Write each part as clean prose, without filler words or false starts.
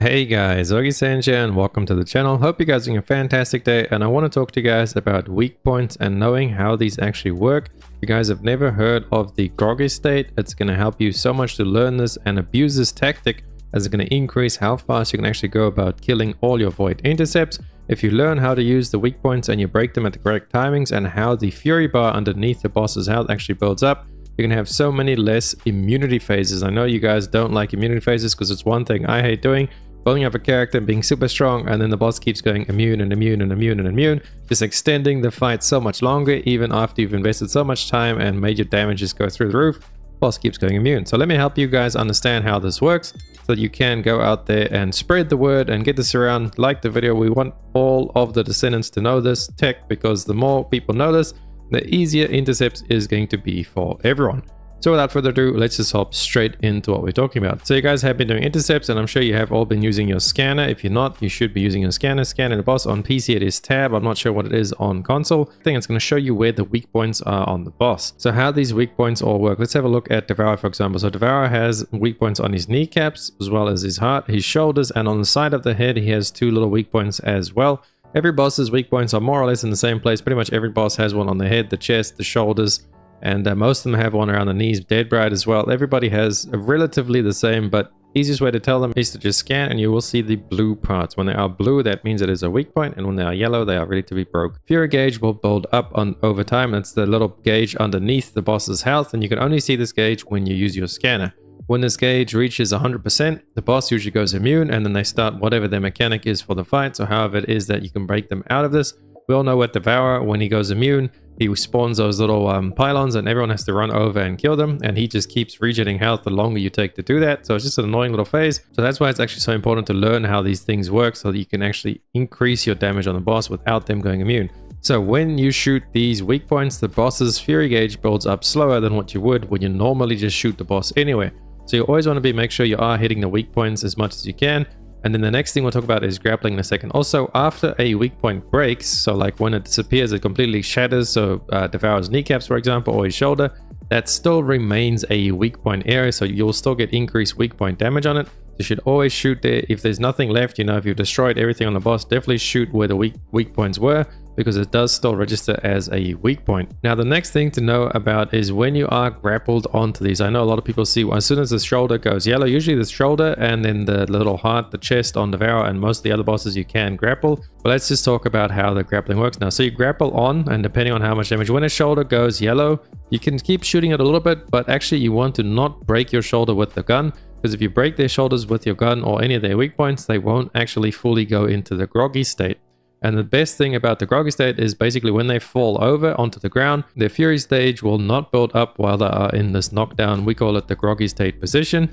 Hey guys, Augiesaint here and welcome to the channel. Hope you guys are having a fantastic day, and I want to talk to you guys about weak points and knowing how these actually work. If you guys have never heard of the groggy state, it's going to help you so much to learn this and abuse this tactic, as it's going to increase how fast you can actually go about killing all your void intercepts. If you learn how to use the weak points and you break them at the correct timings, and how the fury bar underneath the boss's health actually builds up, you're gonna have so many less immunity phases. I know you guys don't like immunity phases because it's one thing I hate doing. Building up a character and being super strong, and then the boss keeps going immune and immune and immune and immune, just extending the fight so much longer even after you've invested so much time and made your damages go through the roof. Boss keeps going immune. So let me help you guys understand how this works so that you can go out there and spread the word and get this around. Like the video. We want all of the Descendants to know this tech, because the more people know this, the easier intercepts is going to be for everyone. So without further ado, let's just hop straight into what we're talking about. So you guys have been doing intercepts, and I'm sure you have all been using your scanner. If you're not, you should be using your scanner. Scanning the boss on PC, it is tab. I'm not sure what it is on console. I think it's going to show you where the weak points are on the boss. So how these weak points all work. Let's have a look at Devour, for example. So Devour has weak points on his kneecaps, as well as his heart, his shoulders, and on the side of the head, he has two little weak points as well. Every boss's weak points are more or less in the same place. Pretty much every boss has one on the head, the chest, the shoulders, and most of them have one around the knees. Dead Bride as well. Everybody has relatively the same, but easiest way to tell them is to just scan and you will see the blue parts. When they are blue, that means it is a weak point, and when they are yellow, they are ready to be broke. Fury gauge will build up over time. That's the little gauge underneath the boss's health, and you can only see this gauge when you use your scanner. When this gauge reaches 100%, the boss usually goes immune, and then they start whatever their mechanic is for the fight. So however it is that you can break them out of this. We all know with Devour, when he goes immune, he spawns those little pylons, and everyone has to run over and kill them, and he just keeps regenerating health the longer you take to do that. So it's just an annoying little phase. So that's why it's actually so important to learn how these things work, so that you can actually increase your damage on the boss without them going immune. So when you shoot these weak points, the boss's fury gauge builds up slower than what you would when you normally just shoot the boss anyway. So you always want to make sure you are hitting the weak points as much as you can. And then the next thing we'll talk about is grappling in a second. Also, after a weak point breaks, so like when it disappears, it completely shatters. So Devour's kneecaps, for example, or his shoulder, that still remains a weak point area. So you'll still get increased weak point damage on it. You should always shoot there. If there's nothing left, if you've destroyed everything on the boss, definitely shoot where the weak points were, because it does still register as a weak point. Now, the next thing to know about is when you are grappled onto these. I know a lot of people see as soon as the shoulder goes yellow, usually the shoulder and then the little heart, the chest on Devour, and most of the other bosses you can grapple. But let's just talk about how the grappling works now. So you grapple on, and depending on how much damage, when a shoulder goes yellow, you can keep shooting it a little bit, but actually you want to not break your shoulder with the gun, because if you break their shoulders with your gun or any of their weak points, they won't actually fully go into the groggy state. And the best thing about the groggy state is basically when they fall over onto the ground, their fury stage will not build up while they are in this knockdown. We call it the groggy state position.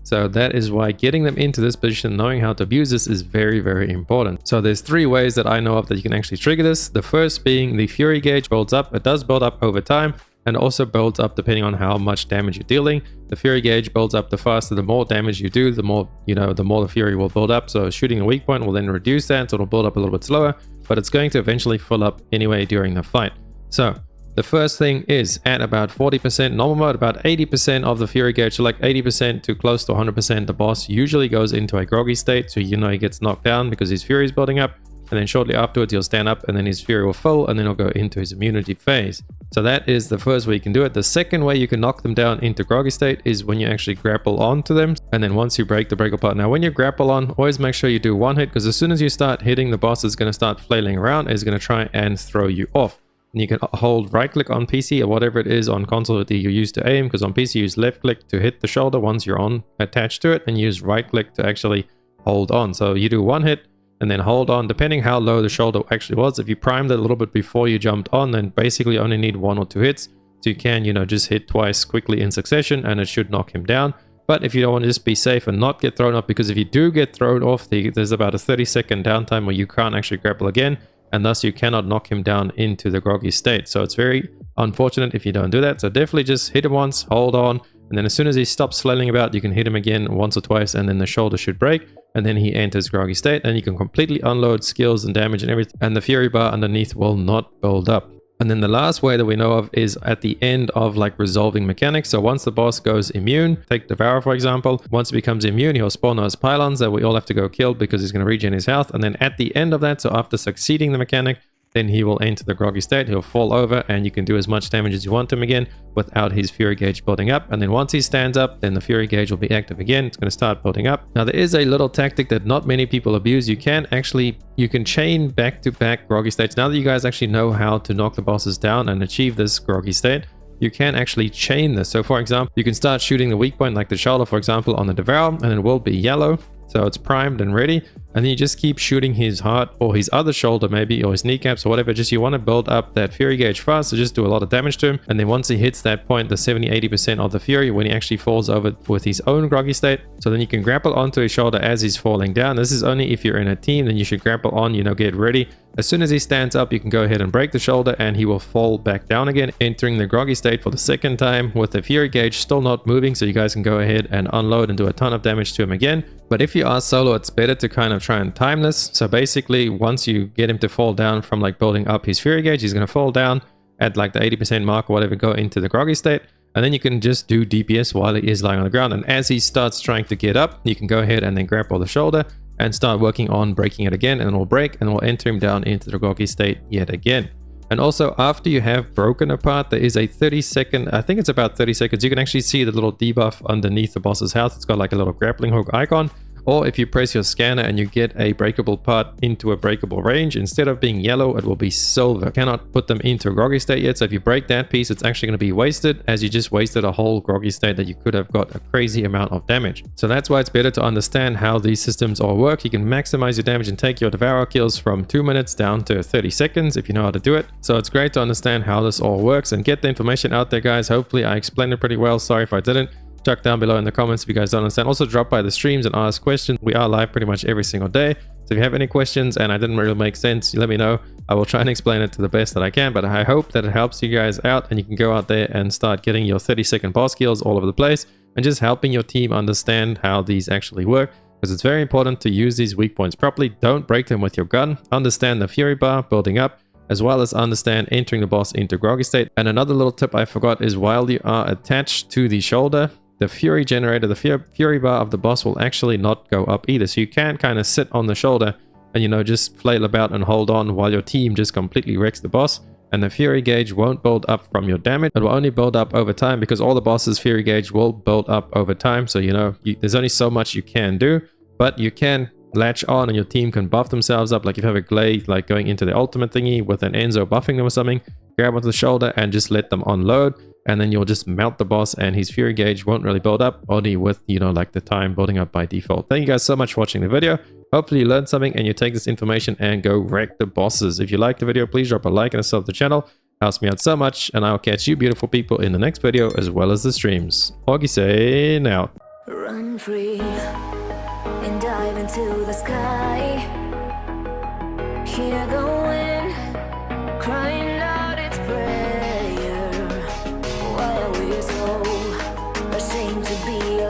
So that is why getting them into this position, knowing how to abuse this, is very, very important. So there's three ways that I know of that you can actually trigger this. The first being the fury gauge builds up. It does build up over time, and also builds up depending on how much damage you're dealing. The fury gauge builds up the faster. The more damage you do, the more the fury will build up. So shooting a weak point will then reduce that, so it'll build up a little bit slower, but it's going to eventually fill up anyway during the fight. So the first thing is at about 40% normal mode, about 80% of the fury gauge, so like 80% to close to 100%, the boss usually goes into a groggy state. So he gets knocked down because his fury is building up, and then shortly afterwards he'll stand up, and then his fury will fill, and then he'll go into his immunity phase. So that is the first way you can do it. The second way you can knock them down into groggy state is when you actually grapple onto them, and then once you break the break apart. Now when you grapple on, always make sure you do one hit, because as soon as you start hitting, the boss is going to start flailing around, is going to try and throw you off. And you can hold right click on PC or whatever it is on console that you use to aim, because on PC you use left click to hit the shoulder once you're attached to it, and use right click to actually hold on. So you do one hit and then hold on, depending how low the shoulder actually was. If you primed it a little bit before you jumped on, then basically you only need 1 or 2 hits. So you can, just hit twice quickly in succession, and it should knock him down. But if you don't want to just be safe and not get thrown off, because if you do get thrown off, there's about a 30-second downtime where you can't actually grapple again, and thus you cannot knock him down into the groggy state. So it's very unfortunate if you don't do that. So definitely just hit him once, hold on, and then as soon as he stops flailing about, you can hit him again once or twice, and then the shoulder should break, and then he enters groggy state, and you can completely unload skills and damage and everything, and the fury bar underneath will not build up. And then the last way that we know of is at the end of like resolving mechanics. So once the boss goes immune, take Devourer for example, once he becomes immune, he'll spawn those pylons that we all have to go kill because he's going to regen his health. And then at the end of that, so after succeeding the mechanic, then he will enter the groggy state, he'll fall over, and you can do as much damage as you want to him again without his fury gauge building up. And then once he stands up, then the fury gauge will be active again. It's going to start building up. Now there is a little tactic that not many people abuse. You can chain back-to-back groggy states. Now that you guys actually know how to knock the bosses down and achieve this groggy state, you can actually chain this. So for example, you can start shooting the weak point like the shoulder, for example, on the Devourer, and it will be yellow. So it's primed and ready, and then you just keep shooting his heart or his other shoulder maybe, or his kneecaps or whatever. Just you want to build up that fury gauge fast, so just do a lot of damage to him. And then once he hits that point, the 70-80% of the fury, when he actually falls over with his own groggy state, so then you can grapple onto his shoulder as he's falling down. This is only if you're in a team, then you should grapple on, get ready. As soon as he stands up, you can go ahead and break the shoulder and he will fall back down again, entering the groggy state for the second time with the fury gauge still not moving, so you guys can go ahead and unload and do a ton of damage to him again. But if you are solo, it's better to kind of try and time this. So basically, once you get him to fall down from like building up his fury gauge, he's going to fall down at like the 80% mark or whatever, go into the groggy state. And then you can just do DPS while he is lying on the ground. And as he starts trying to get up, you can go ahead and then grapple the shoulder and start working on breaking it again, and it will break and it will enter him down into the groggy state yet again. And also after you have broken apart, there is a 30-second, I think it's about 30 seconds, you can actually see the little debuff underneath the boss's health. It's got like a little grappling hook icon. Or if you press your scanner and you get a breakable part into a breakable range, instead of being yellow, it will be silver. You cannot put them into a groggy state yet, so if you break that piece, it's actually going to be wasted, as you just wasted a whole groggy state that you could have got a crazy amount of damage. So that's why it's better to understand how these systems all work. You can maximize your damage and take your Devourer kills from 2 minutes down to 30 seconds if you know how to do it. So it's great to understand how this all works and get the information out there, guys. Hopefully I explained it pretty well. Sorry if I didn't. Chuck down below in the comments if you guys don't understand. Also drop by the streams and ask questions. We are live pretty much every single day. So if you have any questions and I didn't really make sense, you let me know. I will try and explain it to the best that I can, but I hope that it helps you guys out and you can go out there and start getting your 30-second boss kills all over the place and just helping your team understand how these actually work, because it's very important to use these weak points properly. Don't break them with your gun. Understand the fury bar building up, as well as understand entering the boss into groggy state. And another little tip I forgot is while you are attached to the shoulder, the fury generator, the fury bar of the boss will actually not go up either. So you can kind of sit on the shoulder and, just flail about and hold on while your team just completely wrecks the boss. And the fury gauge won't build up from your damage. It will only build up over time, because all the boss's fury gauge will build up over time. So, there's only so much you can do, but you can latch on and your team can buff themselves up. Like if you have a Glade like going into the ultimate thingy with an Enzo buffing them or something, grab onto the shoulder and just let them unload, and then you'll just melt the boss and his fury gauge won't really build up, only with like the time building up by default. Thank you guys so much for watching the video. Hopefully you learned something and you take this information and go wreck the bosses. If you liked the video, please drop a like and a sub to the channel. Helps me out so much, and I'll catch you beautiful people in the next video as well as the streams. Augiesaint out. Run free and dive into the sky. Hear the